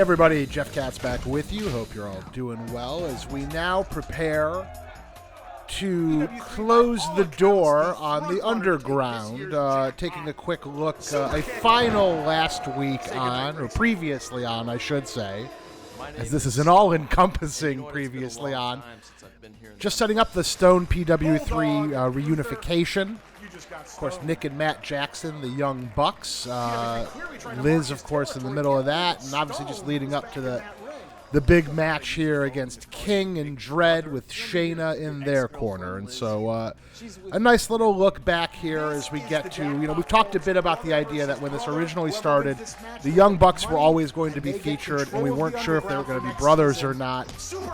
everybody, Jeff Katz back with you. Hope you're all doing well as we now prepare to close the door on the underground, taking a quick look, a final last week on, or previously on, I should say, as this is an all-encompassing previously on, just setting up the Stone PW3 reunification. Of course, Nick and Matt Jackson, the Young Bucks. Liz, of course, in the middle of that, and obviously just leading up to the big match here against King and Dread with Shayna in their corner. And so a nice little look back here as we get to, we've talked a bit about the idea that when this originally started, the Young Bucks were always going to be featured, and we weren't sure if they were going to be brothers or not.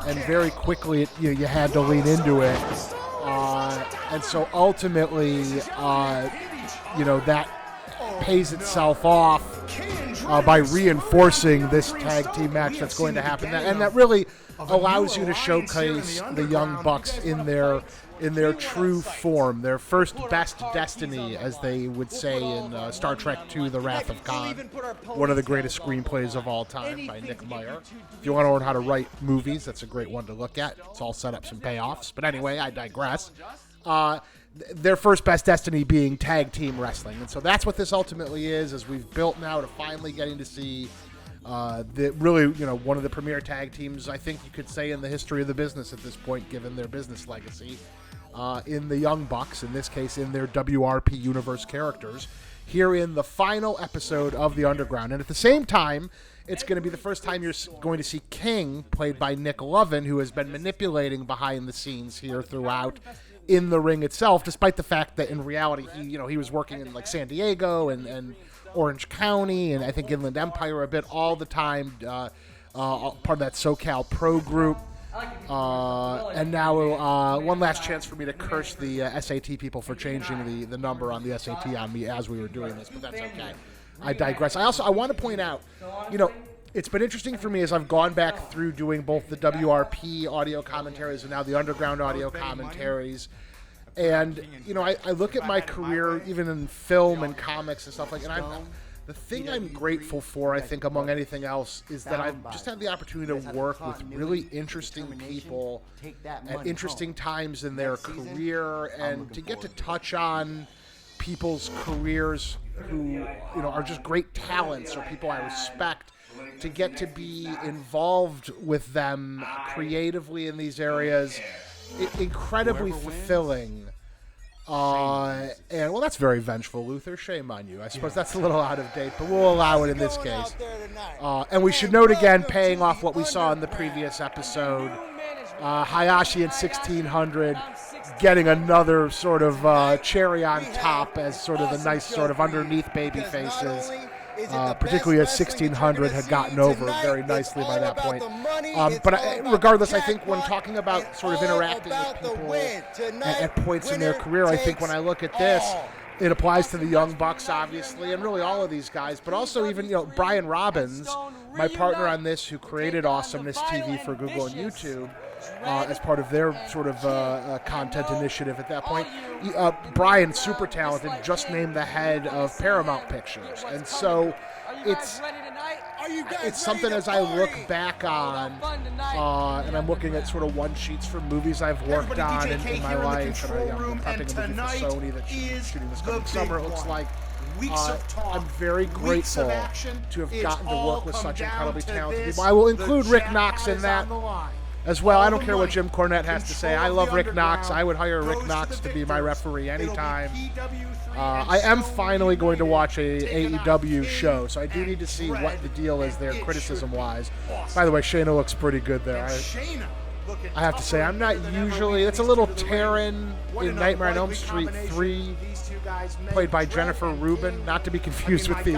And very quickly, you had to lean into it. And so ultimately, that pays itself off by reinforcing this tag team match that's going to happen. And that really allows you to showcase the Young Bucks in their true form, their first best destiny, as they would say in Star Trek II, The Wrath of Khan, one of the greatest screenplays of all time by Nick Meyer. If you want to learn how to write movies, that's a great one to look at. It's all setups and payoffs. But anyway, I digress. Their first best destiny being tag team wrestling. And so that's what this ultimately is, as we've built now to finally getting to see one of the premier tag teams, I think you could say, in the history of the business at this point, given their business legacy, in the Young Bucks, in this case in their WRP universe characters, here in the final episode of the Underground. And at the same time, it's going to be the first time you're going to see King, played by Nick Lovin, who has been manipulating behind the scenes here throughout in the ring itself, despite the fact that in reality he was working in like San Diego and Orange County, and I think Inland Empire a bit all the time, part of that SoCal Pro group. And now one last chance for me to curse the SAT people for changing the number on the SAT on me as we were doing this, but that's okay. I digress. I want to point out, it's been interesting for me as I've gone back through doing both the WRP audio commentaries and now the Underground audio commentaries. And, I look at my career, even in film and comics and stuff like that, and the thing I'm grateful for, I think, among anything else, is that I've just had the opportunity to work with really interesting people at interesting times in their career, and to get to touch on people's careers who, are just great talents or people I respect, to get to be involved with them creatively in these areas, incredibly fulfilling. And that's very vengeful, Luther. Shame on you. I suppose that's a little out of date, but we'll allow it in this case. And we should note again, paying off what we saw in the previous episode, Hayashi in 1600 getting another sort of cherry on top as sort of the nice sort of underneath baby faces. Particularly as 1600 had gotten over very nicely by that point. But regardless, I think when talking about sort of interacting with people at points in their career, I think when I look at this, it applies to the Young Bucks, obviously, and really all of these guys, but also even, Brian Robbins, my partner on this, who created Awesomeness TV for Google and YouTube, as part of their sort of content initiative at that point. Brian, super talented, just named the head of Paramount Pictures. And so it's something as I look back on, and I'm looking at sort of one-sheets from movies I've worked on in my life, and I'm prepping a movie for Sony that's shooting this coming summer, it looks like. I'm very grateful to have gotten to work with such incredibly talented people. I will include Rick Knox in that as well. I don't care what Jim Cornette has to say. I love Rick Knox. I would hire Rick Knox to be my referee anytime. I am finally going to watch a AEW show, so I do need to see what the deal is there criticism-wise. By the way, Shayna looks pretty good there. I have to say, I'm not usually... It's a little Taryn in Nightmare on Elm Street 3, played by Jennifer Rubin, not to be confused with the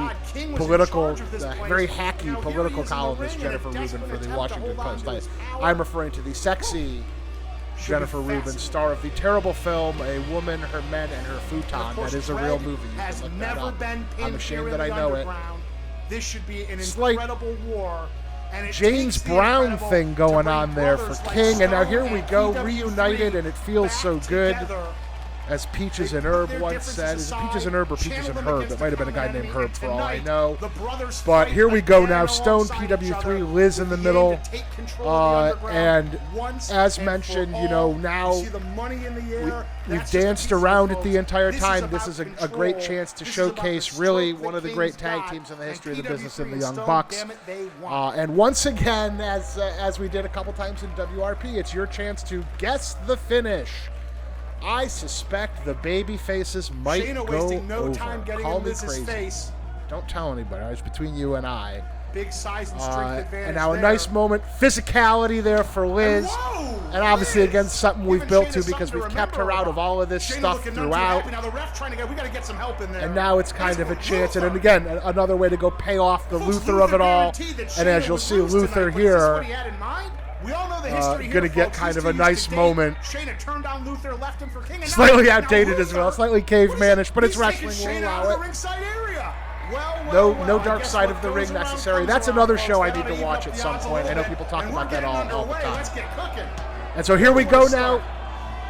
very hacky political columnist Jennifer Rubin for the Washington Post. I'm referring to the sexy Jennifer Rubin, star of the terrible film A Woman, Her Men, and Her Futon. That is a real movie. You can look that up. I'm ashamed that I know it. This should be an incredible war. James Brown thing going on there for King, and now here we go, reunited, and it feels so good. As Peaches and Herb once said. Is it Peaches and Herb or Peaches and Herb? It might have been a guy named Herb for all I know. But here we go now. Stone, PW3, Liz in the middle. And as mentioned, you know, now we've danced around it the entire time. This is a great chance to showcase really one of the great tag teams in the history of the business in the Young Bucks. And once again, as we did a couple times in WRP, it's your chance to guess the finish. I suspect the baby faces might Shayna go wasting no over. time getting Call in me Liz's crazy. face. Don't tell anybody. It's between you and I. Big size and strength advantage. And now a there. nice moment, physicality there for Liz. And obviously, Liz! again, something we've Giving built Shayna to because something we've to kept her remember out of all of this Shayna stuff looking none too throughout. happy. Now the ref trying to we got to get some help in there. And now it's kind of a chance. And again, another way to go pay off the Luther of it all. And as you'll see, Luther here going to get kind of a nice moment. Shayna turned down Luther, left him for King. Slightly outdated as well, slightly cavemanish, but it's wrestling. We'll allow it. No dark side of the ring necessary. That's another show I need to watch at some point. I know people talk about that all the time. And so here we go now.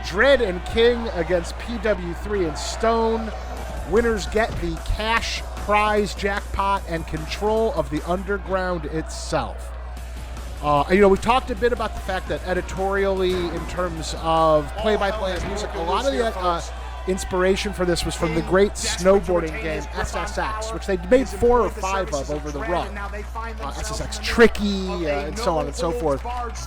Dread and King against PW3 and Stone. Winners get the cash prize jackpot and control of the underground itself. You know, we talked a bit about the fact that editorially, in terms of play-by-play of music, a lot of the inspiration for this was from the great snowboarding game SSX, which they made 4 or 5 of over the run. SSX Tricky and so on and so forth.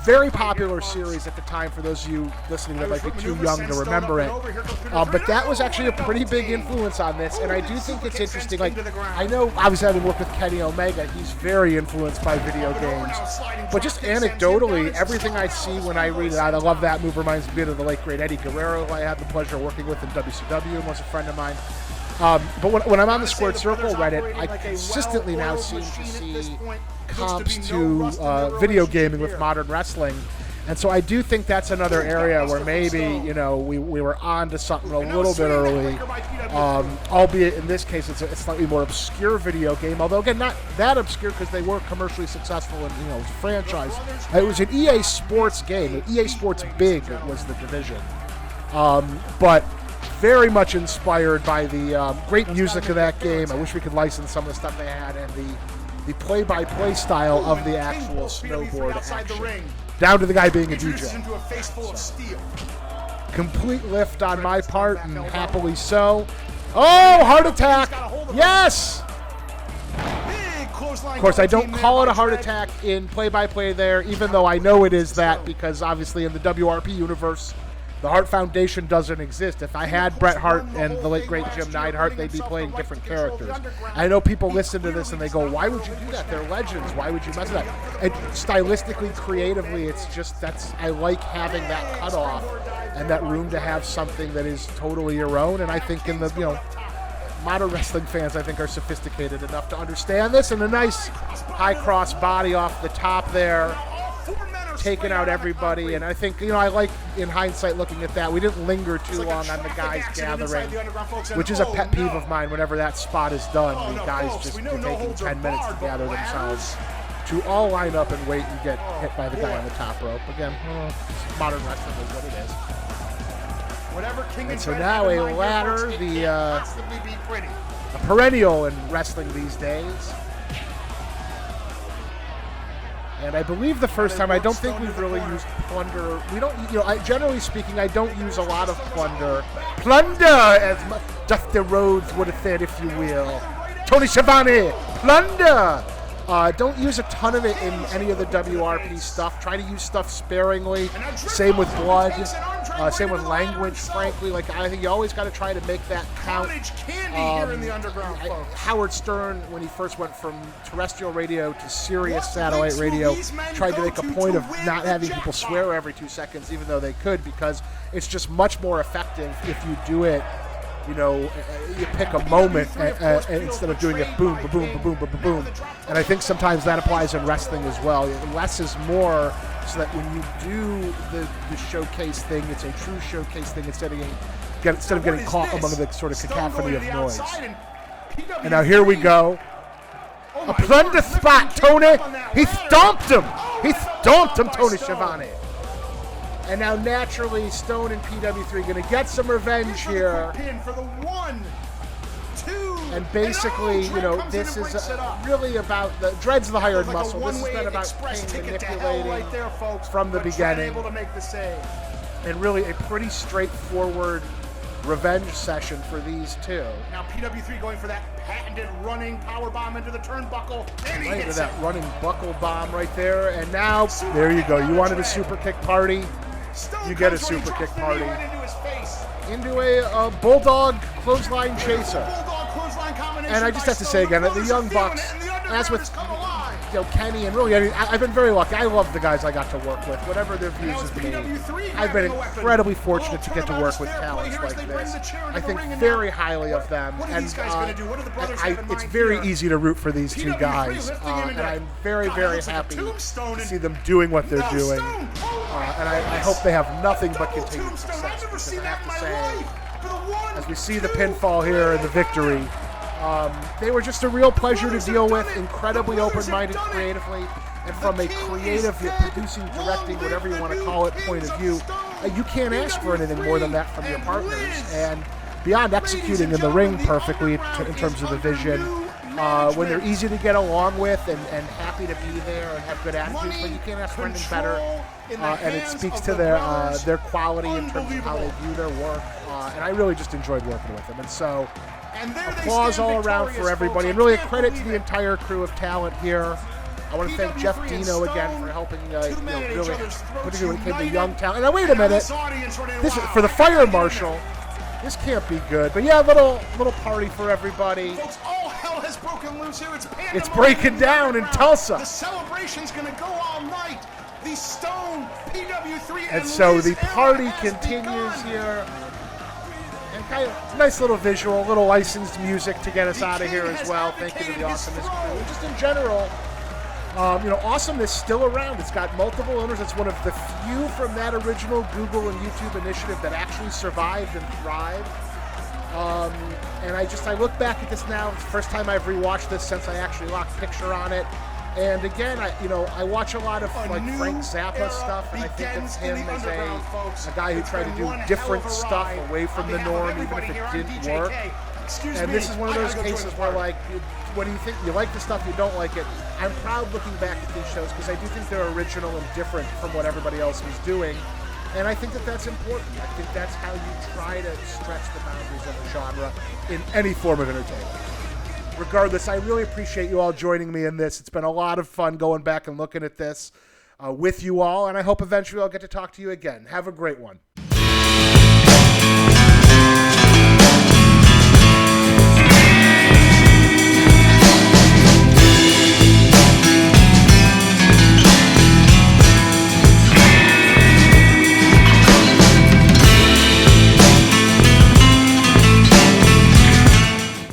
Very popular series at the time for those of you listening that might be too young to remember it. But that was actually a pretty big influence on this, and I do think it's interesting. Like, I know, obviously, having worked with Kenny Omega, he's very influenced by video games. But just anecdotally, everything I see when I read it, I love that move. Reminds me of the late great Eddie Guerrero, who I had the pleasure of working with in WCW and was a friend of mine. But when I'm on the Squared Circle Reddit, I consistently now seem to see comps to video gaming with modern wrestling. And so I do think that's another area where maybe, you know, we were on to something a little bit early, albeit in this case it's a slightly more obscure video game, although again not that obscure because they were commercially successful and, you know, it was a franchise. It was an EA Sports game. EA Sports Big was the division, but very much inspired by the great music of that game. I wish we could license some of the stuff they had and the play-by-play style of the actual snowboard action. Down to the guy being a DJ. Complete lift on my part, and happily so. Oh, heart attack! Yes! Of course, I don't call it a heart attack in play-by-play there, even though I know it is that, because obviously in the WRP universe, the Hart Foundation doesn't exist. If I had Bret Hart and the late great Jim Neidhart, they'd be playing different characters. I know people listen to this and they go, why would you do that? They're legends. Why would you mess with that? And stylistically, creatively, it's just, I like having that cutoff and that room to have something that is totally your own. And I think in the, you know, modern wrestling fans, I think, are sophisticated enough to understand this. And a nice high cross body off the top there, taking out everybody. And I think, you know, I like, in hindsight, looking at that, we didn't linger too long on the guys gathering, which is a pet peeve of mine. Whenever that spot is done, the guys just taking 10 minutes to gather themselves to all line up and wait and get hit by the guy on the top rope. Again, modern wrestling is what it is. And so now a ladder, a perennial in wrestling these days. And I believe the first time, I don't think we've really used plunder. We don't, you know, generally speaking, I don't use a lot of plunder. Plunder, as Dusty Rhodes would have said, if you will. Tony Schiavone, plunder. Don't use a ton of it in any of the WRP stuff. Try to use stuff sparingly. Same with blood. Same with language, frankly. Like, I think you always got to try to make that count. Howard Stern, when he first went from terrestrial radio to Sirius satellite radio, tried to make a point of not having people swear every 2 seconds, even though they could, because it's just much more effective if you do it. You know, you pick a moment instead of doing it boom, boom, boom, boom, boom, boom. And I think sometimes that applies in wrestling as well. Less is more, so that when you do the showcase thing, it's a true showcase thing instead of getting caught among the sort of cacophony of noise. And now here we go. A plunder spot, Tony. He stomped him. He stomped him, Tony Schiavone. And now naturally, Stone and PW3 going to get some revenge here. Pin for the 1, 2, and basically, you know, this is really about the Dread's the hired muscle. This has been about King manipulating right there, folks, from the beginning. Able to make the save. And really a pretty straightforward revenge session for these two. Now PW3 going for that patented running power bomb into the turnbuckle. And he Right into hits that it. running buckle bomb right there. And now, there you go. You wanted a super kick party. Stone You get a comes when he super drops kick the knee party. right into his face. Into a bulldog clothesline chaser. Bulldog clothesline combination And I just by have to say Stone. again, the Brothers Young are feeling Bucks, it, and the Underground as with has come alive. Kenny, and really, I mean, I've been very lucky. I love the guys I got to work with, whatever their views Now it's have been. PW3 I've been grabbing the weapon. incredibly A fortunate to little get to turnabout work is with fair play talents here as like they bring this. the chair into I the think ring, and very now- highly of them. What are And these guys gonna do? What do the brothers have in it's mind very here? easy to root for these two PW3 guys, lifting him and into- I'm very, God, that very looks like a happy tombstone to and- see them doing what they're Now doing. Stone, oh my And I goodness. hope they have nothing but Double continued tombstone. success. I've never Because seen I that have in my to say, life. For the 1, as we see the 2, pinfall here and the victory, they were just a real pleasure to brothers have deal done with, it. incredibly The brothers have open-minded done it. creatively, and from a king is creative, dead. producing, Long directing, live whatever you the want to new call it, kings point of of view, Stone. you can't ask for anything more than that from your and partners. Riz. And beyond executing in the gentlemen, ring the perfectly Underground in terms is of the under vision, new when management. they're easy to get along with and happy to be there and have good attitudes, Money, but you can't ask for anything better. control in the And it hands speaks of to the their brothers. quality in terms of how they view their work. And I really just enjoyed working with them. And so, And there they applause stand all around victorious, for everybody, folks. and really a I can't credit to the believe it. entire crew of talent here. I want to thank Jeff PW3 and Dino again Stone, for helping, two men at each really other's throats putting it when it came to united. young talent. Now wait a And now minute, this audience running this is wild. for the I gotta fire get in marshal. there. This can't be good, but yeah, little party for everybody. Folks, all hell has broken loose here. It's pandemonium. It's breaking down in Underground. Tulsa. The celebration's going to go all night. The Stone, PW3, And so Liz the era party has continues begun. here. And kind of nice little visual, little licensed music to get us The out of king here as has well. Thank you to the abdicated his Awesomeness crew. throne. Just in general, Awesomeness still around. It's got multiple owners. It's one of the few from that original Google and YouTube initiative that actually survived and thrived. And I look back at this now. It's the first time I've rewatched this since I actually locked picture on it. And again, I watch a lot of like new Frank Zappa era stuff, and I think begins of in him the as underground, folks. a guy who It's tried to been do one hell different of a stuff ride. away from On the behalf of norm, even everybody if here, it I'm didn't DJK. work. Excuse And me, this is one of I those gotta go join cases the where, party. like, what do you think? You like the stuff, you don't like it. I'm proud looking back at these shows because I do think they're original and different from what everybody else was doing. And I think that that's important. I think that's how you try to stretch the boundaries of a genre in any form of entertainment. Regardless, I really appreciate you all joining me in this. It's been a lot of fun going back and looking at this with you all, and I hope eventually I'll get to talk to you again. Have a great one.